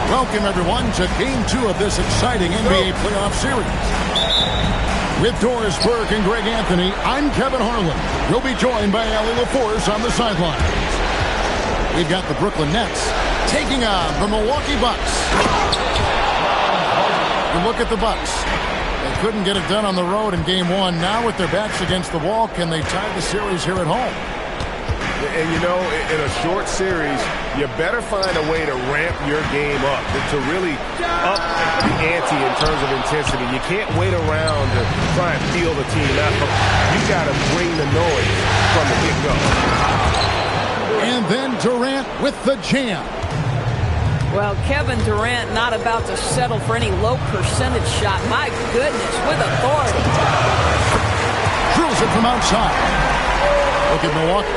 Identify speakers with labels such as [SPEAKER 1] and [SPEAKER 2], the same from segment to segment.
[SPEAKER 1] Welcome, everyone, to Game 2 of this exciting NBA playoff series. With Doris Burke and Greg Anthony, I'm Kevin Harlan. We'll be joined by Allie LaForce on the sidelines. We've got the Brooklyn Nets taking on the Milwaukee Bucks. You look at the Bucks. They couldn't get it done on the road in Game 1. Now with their backs against the wall, can they tie the series here at home?
[SPEAKER 2] And you know, in a short series, you better find a way to ramp your game up, to really up the ante in terms of intensity. You can't wait around to try and feel the team out. You got to bring the noise from the get-go.
[SPEAKER 1] And then Durant with the jam.
[SPEAKER 3] Well, Kevin Durant not about to settle for any low percentage shot. My goodness, with authority.
[SPEAKER 1] Drills it from outside. Look at Milwaukee.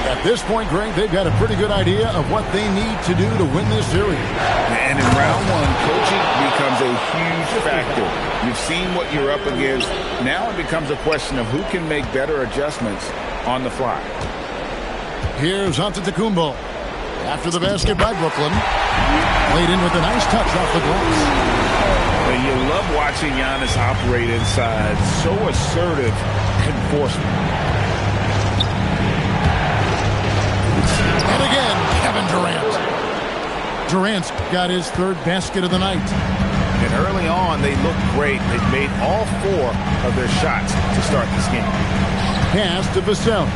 [SPEAKER 1] At this point, Greg, they've got a pretty good idea of what they need to do to win this series.
[SPEAKER 4] And in round one, coaching becomes a huge factor. You've seen what you're up against. Now it becomes a question of who can make better adjustments on the fly.
[SPEAKER 1] Here's Antetokounmpo. After the basket by Brooklyn. Laid in with a nice touch off the glass.
[SPEAKER 4] And you love watching Giannis operate inside. So assertive enforcement.
[SPEAKER 1] And again, Kevin Durant. Durant's got his third basket of the night.
[SPEAKER 4] And early on, they looked great. They've made all 4 of their shots to start this game.
[SPEAKER 1] Pass to Vassell.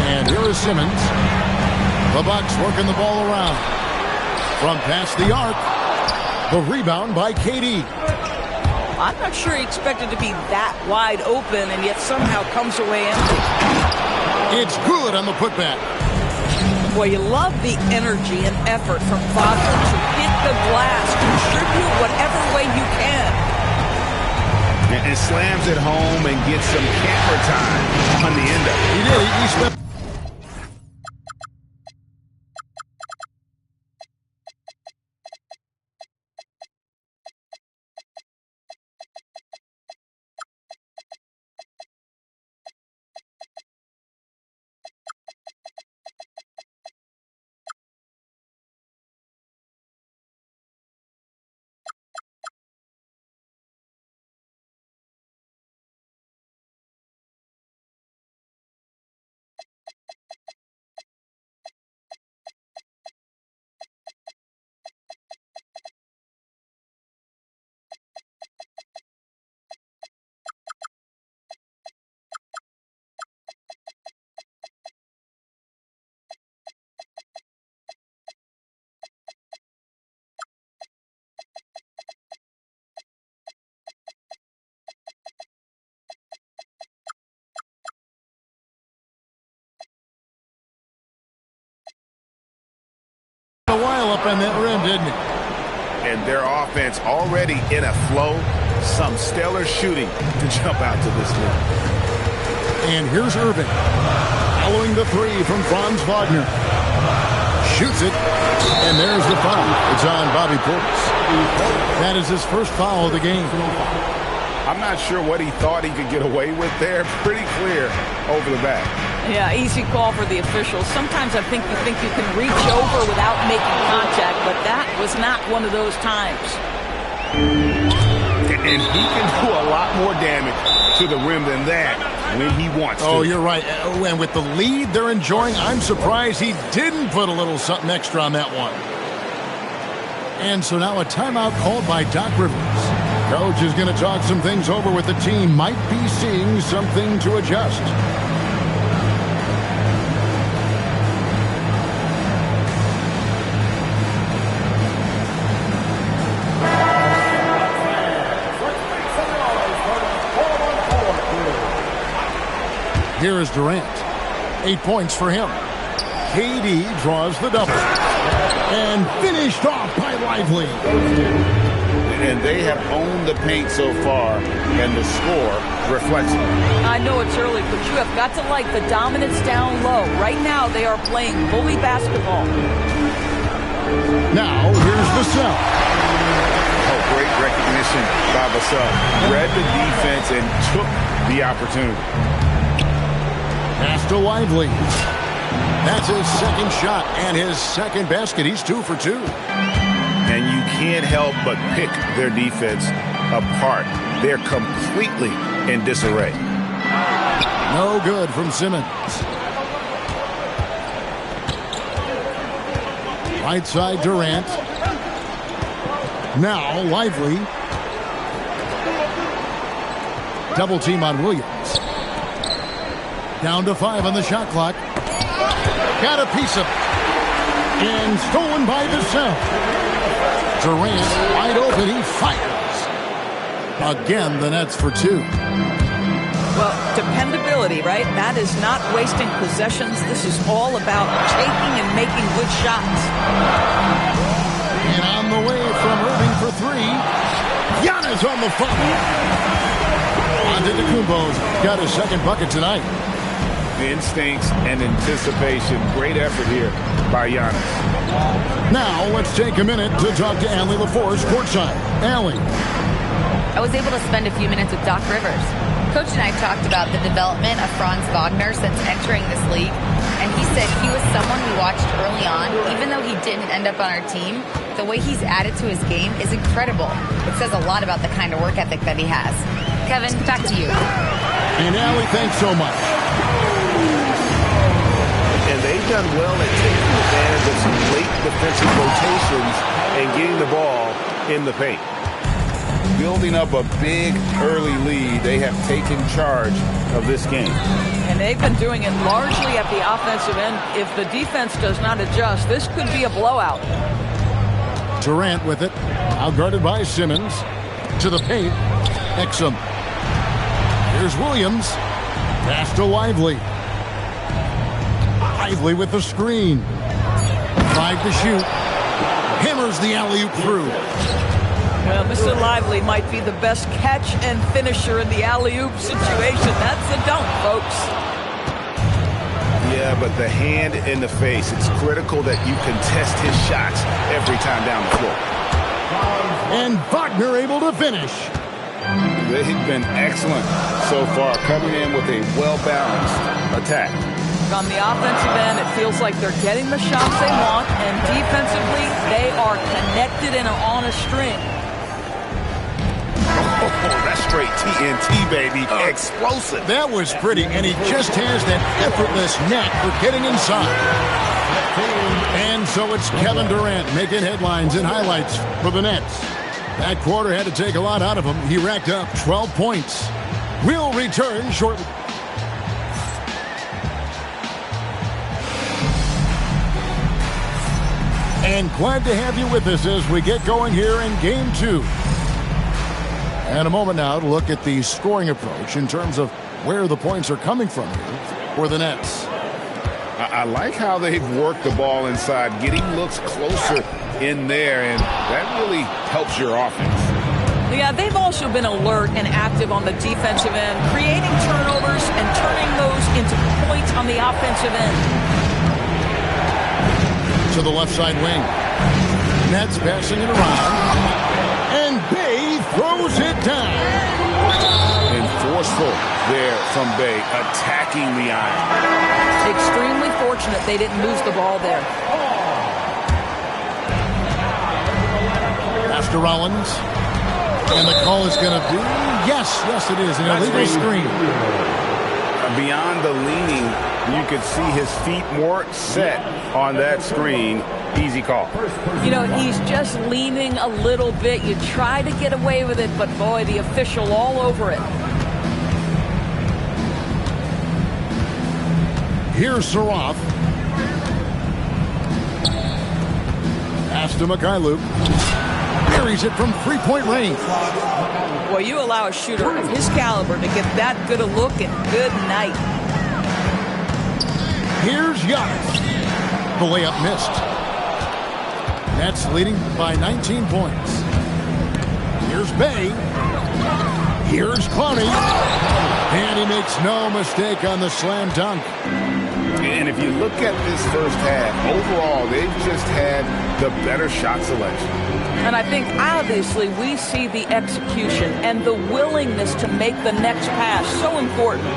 [SPEAKER 1] And here is Simmons. The Bucks working the ball around. From past the arc. The rebound by KD.
[SPEAKER 3] I'm not sure he expected to be that wide open and yet somehow comes away empty.
[SPEAKER 1] It's good on the putback.
[SPEAKER 3] Boy, you love the energy and effort from Boston to hit the glass, contribute whatever way you can.
[SPEAKER 4] And slams it home and gets some camera time on the end of it.
[SPEAKER 1] He did. He stepped. A while up on that rim, didn't it?
[SPEAKER 4] And their offense already in a flow. Some stellar shooting to jump out to this lead.
[SPEAKER 1] And here's Irving. Following the 3 from Franz Wagner. Shoots it. And there's the foul. It's on Bobby Portis. That is his first foul of the game.
[SPEAKER 4] I'm not sure what he thought he could get away with there. Pretty clear over the back.
[SPEAKER 3] Yeah, easy call for the officials. Sometimes I think you can reach over without making contact, but that was not one of those times.
[SPEAKER 4] And he can do a lot more damage to the rim than that when he wants to.
[SPEAKER 1] Oh, you're right. And with the lead they're enjoying, I'm surprised he didn't put a little something extra on that one. And so now a timeout called by Doc Rivers. Coach is going to talk some things over with the team. Might be seeing something to adjust. Here is Durant. 8 points for him. KD draws the double. And finished off by Lively.
[SPEAKER 4] And they have owned the paint so far, and the score reflects it.
[SPEAKER 3] I know it's early, but you have got to like the dominance down low. Right now, they are playing bully basketball.
[SPEAKER 1] Now, here's Vassell.
[SPEAKER 4] Oh, great recognition by Vassell. Read the defense and took the opportunity.
[SPEAKER 1] Pass to Lively. That's his second shot and his second basket. He's 2 for 2.
[SPEAKER 4] And you can't help but pick their defense apart. They're completely in disarray.
[SPEAKER 1] No good from Simmons. Right side Durant. Now Lively. Double team on Williams. Down to 5 on the shot clock. Got a piece of it. And stolen by Vassell. Durant wide open. He fires. Again, the Nets for 2.
[SPEAKER 3] Well, dependability, right? That is not wasting possessions. This is all about taking and making good shots.
[SPEAKER 1] And on the way from Irving for 3. Giannis on the follow. Antetokounmpo's got his second bucket tonight.
[SPEAKER 4] Instincts and anticipation. Great effort here by Giannis.
[SPEAKER 1] Now let's take a minute to talk to Allie LaForce courtside. Allie.
[SPEAKER 5] I was able to spend a few minutes with Doc Rivers. Coach and I talked about the development of Franz Wagner since entering this league, and he said he was someone we watched early on. Even though he didn't end up on our team, the way he's added to his game is incredible. It says a lot about the kind of work ethic that he has. Kevin, back to you.
[SPEAKER 1] And Allie, thanks so much.
[SPEAKER 2] And they've done well at taking advantage of some late defensive rotations and getting the ball in the paint.
[SPEAKER 4] Building up a big early lead, they have taken charge of this game.
[SPEAKER 3] And they've been doing it largely at the offensive end. If the defense does not adjust, this could be a blowout.
[SPEAKER 1] Durant with it. Outguarded by Simmons. To the paint. Exum. Here's Williams. Pass to Lively. Lively with the screen. 5 to shoot. Hammers the alley-oop through.
[SPEAKER 3] Well, Mr. Lively might be the best catch and finisher in the alley-oop situation. That's a dunk, folks.
[SPEAKER 2] Yeah, but the hand in the face, it's critical that you contest his shots every time down the floor.
[SPEAKER 1] And Wagner able to finish.
[SPEAKER 4] They've been excellent so far, coming in with a well-balanced attack.
[SPEAKER 3] On the offensive end, it feels like they're getting the shots they want, and defensively, they are connected and are on a string.
[SPEAKER 2] Oh, that's straight TNT, baby. Explosive.
[SPEAKER 1] That was pretty, and he just has that effortless knack for getting inside. And so it's Kevin Durant making headlines and highlights for the Nets. That quarter had to take a lot out of him. He racked up 12 points. We'll return shortly. And glad to have you with us as we get going here in Game 2. And a moment now to look at the scoring approach in terms of where the points are coming from here for the Nets.
[SPEAKER 4] I like how they've worked the ball inside, getting looks closer in there, and that really helps your offense.
[SPEAKER 3] Yeah, they've also been alert and active on the defensive end, creating turnovers and turning those into points on the offensive end.
[SPEAKER 1] To the left side wing. Nets passing it around. And Bay throws it down.
[SPEAKER 4] And forceful there from Bay, attacking the iron.
[SPEAKER 3] Extremely fortunate they didn't lose the ball there.
[SPEAKER 1] After Rollins. And the call is going to be, yes, it is, an illegal screen.
[SPEAKER 2] Beyond the leaning, you could see his feet more set on that screen. Easy call.
[SPEAKER 3] You know, he's just leaning a little bit. You try to get away with it, but boy, the official all over it.
[SPEAKER 1] Here's Saroff. Pass to Mikhailuk. Buries it from three-point range.
[SPEAKER 3] Boy, you allow a shooter of his caliber to get that good a look, and good night.
[SPEAKER 1] Here's Giannis. The layup missed. Nets leading by 19 points. Here's Bay. Here's Clowney. And he makes no mistake on the slam dunk.
[SPEAKER 4] And if you look at this first half, overall, they've just had the better shot selection.
[SPEAKER 3] And I think, obviously, we see the execution and the willingness to make the next pass so important.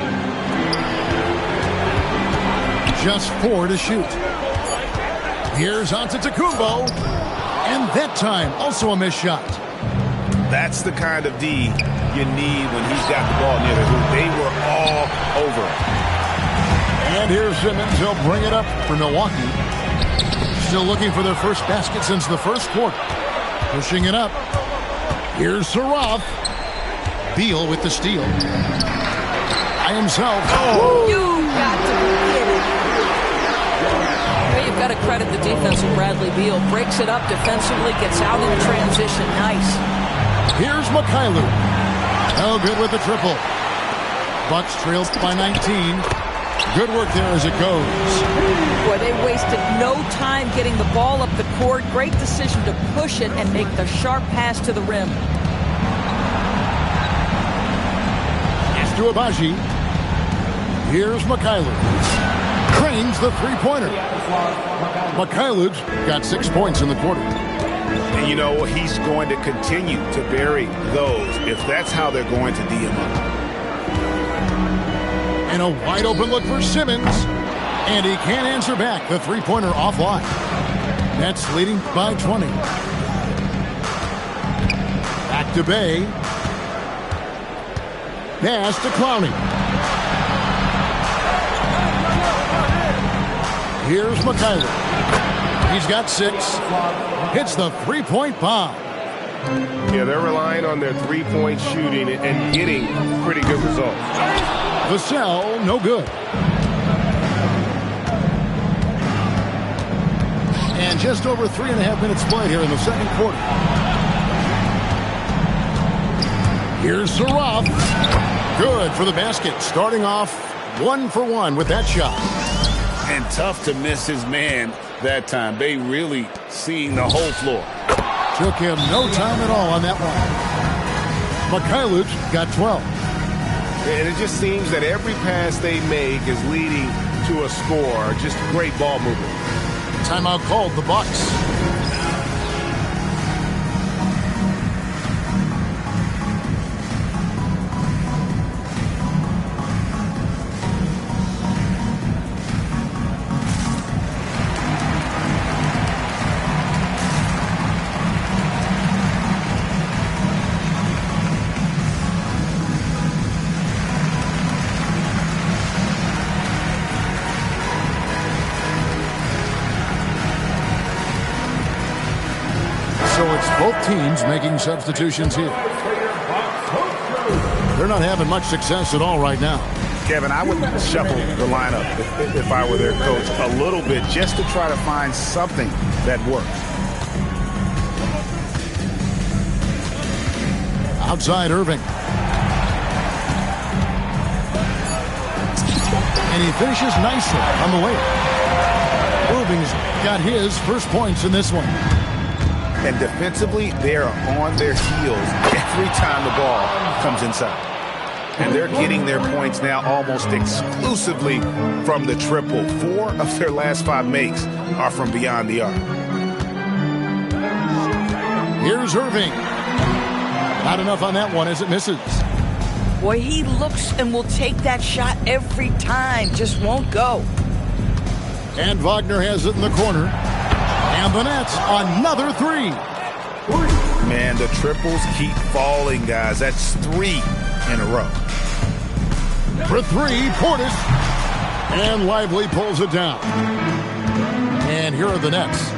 [SPEAKER 1] just 4 to shoot. Here's Antetokounmpo. And that time, also a missed shot.
[SPEAKER 4] That's the kind of D you need when he's got the ball near the hoop. They were all over it.
[SPEAKER 1] And here's Simmons. He'll bring it up for Milwaukee. Still looking for their first basket since the first quarter. Pushing it up. Here's Saraf. Beal with the steal. By himself.
[SPEAKER 3] Oh, you got to be kidding. Well, you've got to credit the defense of Bradley Beal. Breaks it up defensively, gets out in transition. Nice.
[SPEAKER 1] Here's Mikhailuk. No good with the triple. Bucks trails by 19. Good work there as it goes.
[SPEAKER 3] Boy, they wasted no time getting the ball up the court. Great decision to push it and make the sharp pass to the rim.
[SPEAKER 1] It's to Abaji. Here's Mikhailuk. Cranes the three-pointer. Mikhailuk's got 6 points in the quarter.
[SPEAKER 4] And you know, he's going to continue to bury those if that's how they're going to D him up.
[SPEAKER 1] And a wide-open look for Simmons. And he can't answer back. The three-pointer offline. Nets leading by 20. Back to Bay. Pass to Clowney. Here's Mikhailuk. He's got 6. Hits the three-point bomb.
[SPEAKER 2] Yeah, they're relying on their three-point shooting and getting pretty good results.
[SPEAKER 1] Vassell, no good. And just over 3.5 minutes played here in the second quarter. Here's Saraf. Good for the basket. Starting off 1 for 1 with that shot.
[SPEAKER 4] And tough to miss his man that time. Bay really seeing the whole floor.
[SPEAKER 1] Took him no time at all on that one. Mikhailuk got 12.
[SPEAKER 2] And it just seems that every pass they make is leading to a score. Just great ball movement.
[SPEAKER 1] Timeout called the Bucks. Both teams making substitutions here. They're not having much success at all right now.
[SPEAKER 4] Kevin, I would shuffle the lineup if I were their coach a little bit just to try to find something that works.
[SPEAKER 1] Outside Irving. And he finishes nicely on the way. Irving's got his first points in this one.
[SPEAKER 4] And defensively, they are on their heels every time the ball comes inside. And they're getting their points now almost exclusively from the triple. 4 of their last 5 makes are from beyond the arc.
[SPEAKER 1] Here's Irving. Not enough on that one as it misses.
[SPEAKER 3] Boy, he looks and will take that shot every time. Just won't go.
[SPEAKER 1] And Wagner has it in the corner. And the Nets, another 3.
[SPEAKER 4] Man, the triples keep falling, guys. That's 3 in a row.
[SPEAKER 1] For 3, Portis. And Lively pulls it down. And here are the Nets.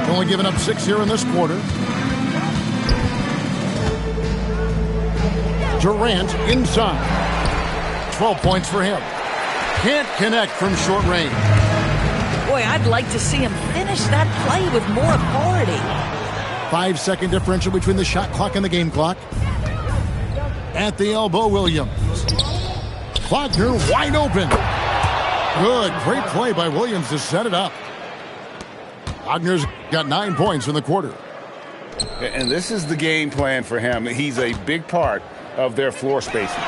[SPEAKER 1] Only giving up 6 here in this quarter. Durant inside. 12 points for him. Can't connect from short range.
[SPEAKER 3] Boy, I'd like to see him finish that play with more authority.
[SPEAKER 1] 5-second differential between the shot clock and the game clock. At the elbow, Williams. Wagner wide open. Good, great play by Williams to set it up. Wagner's got 9 points in the quarter.
[SPEAKER 4] And this is the game plan for him. He's a big part of their floor spacing.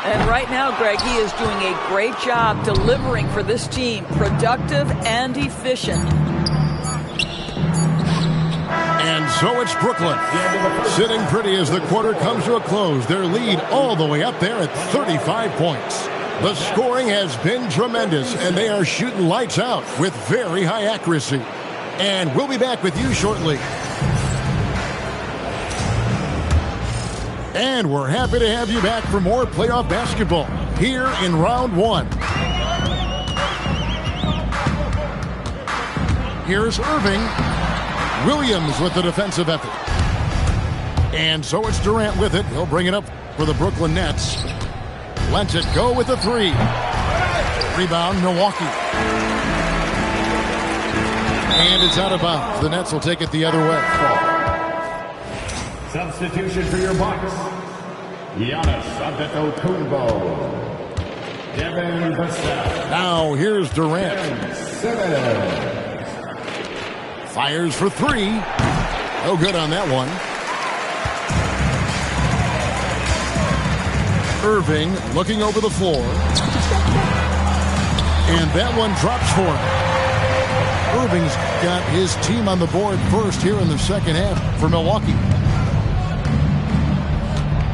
[SPEAKER 3] And right now, Greg, he is doing a great job delivering for this team. Productive and efficient.
[SPEAKER 1] And so it's Brooklyn. Sitting pretty as the quarter comes to a close. Their lead all the way up there at 35 points. The scoring has been tremendous, and they are shooting lights out with very high accuracy. And we'll be back with you shortly. And we're happy to have you back for more playoff basketball here in round one. Here's Irving. Williams with the defensive effort. And so it's Durant with it. He'll bring it up for the Brooklyn Nets. Lets it go with the three. Rebound, Milwaukee. And it's out of bounds. The Nets will take it the other way.
[SPEAKER 6] Substitution for your Bucks. Giannis Antetokounmpo. Devin Vassell.
[SPEAKER 1] Now here's Durant. Fires for three. No good on that one. Irving looking over the floor. And that one drops for him. Irving's got his team on the board first here in the second half for Milwaukee.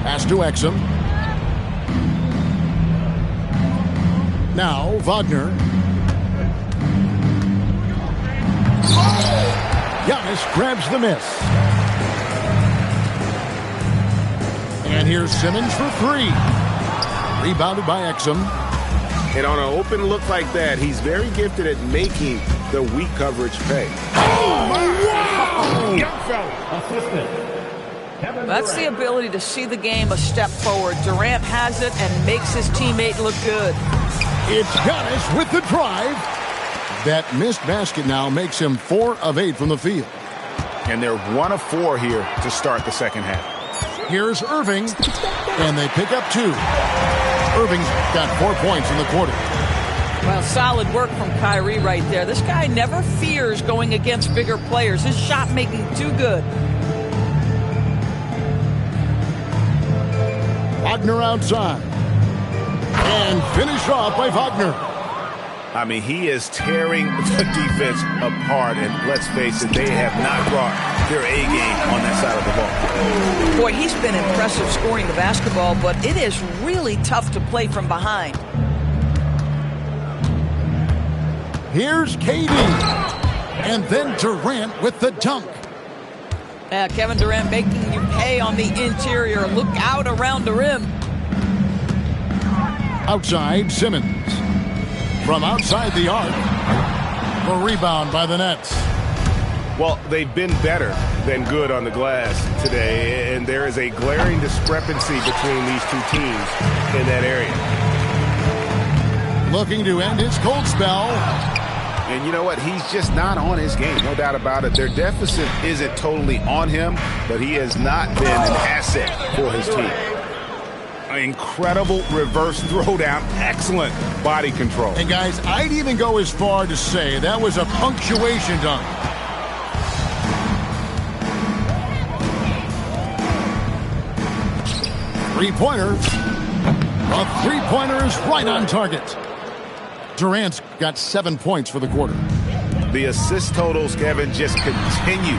[SPEAKER 1] Pass to Exum. Now Wagner. Giannis grabs the miss. And here's Simmons for three. Rebounded by Exum.
[SPEAKER 2] And on an open look like that, he's very gifted at making the weak coverage pay.
[SPEAKER 6] Oh, my! Wow! Young fella. Assistant.
[SPEAKER 3] That's the ability to see the game a step forward. Durant has it and makes his teammate look good.
[SPEAKER 1] It's Giannis with the drive. That missed basket now makes him 4 of 8 from the field.
[SPEAKER 4] And they're 1 of 4 here to start the second half.
[SPEAKER 1] Here's Irving, and they pick up 2. Irving's got 4 points in the quarter.
[SPEAKER 3] Well, solid work from Kyrie right there. This guy never fears going against bigger players. His shot making too good.
[SPEAKER 1] Wagner outside. And finished off by Wagner.
[SPEAKER 4] I mean, he is tearing the defense apart, and let's face it, they have not brought their A game on that side of the ball.
[SPEAKER 3] Boy, he's been impressive scoring the basketball, but it is really tough to play from behind.
[SPEAKER 1] Here's KD. And then Durant with the dunk.
[SPEAKER 3] Kevin Durant making you pay on the interior. Look out around the rim.
[SPEAKER 1] Outside, Simmons. From outside the arc. The rebound by the Nets.
[SPEAKER 2] Well, they've been better than good on the glass today, and there is a glaring discrepancy between these two teams in that area.
[SPEAKER 1] Looking to end his cold spell.
[SPEAKER 4] And you know what? He's just not on his game, no doubt about it. Their deficit isn't totally on him, but he has not been an asset for his team. An incredible reverse throwdown, excellent body control.
[SPEAKER 1] And guys, I'd even go as far to say that was a punctuation dunk. Three-pointer. A three-pointer is right on target. Durant's got 7 points for the quarter.
[SPEAKER 2] The assist totals, Kevin, just continue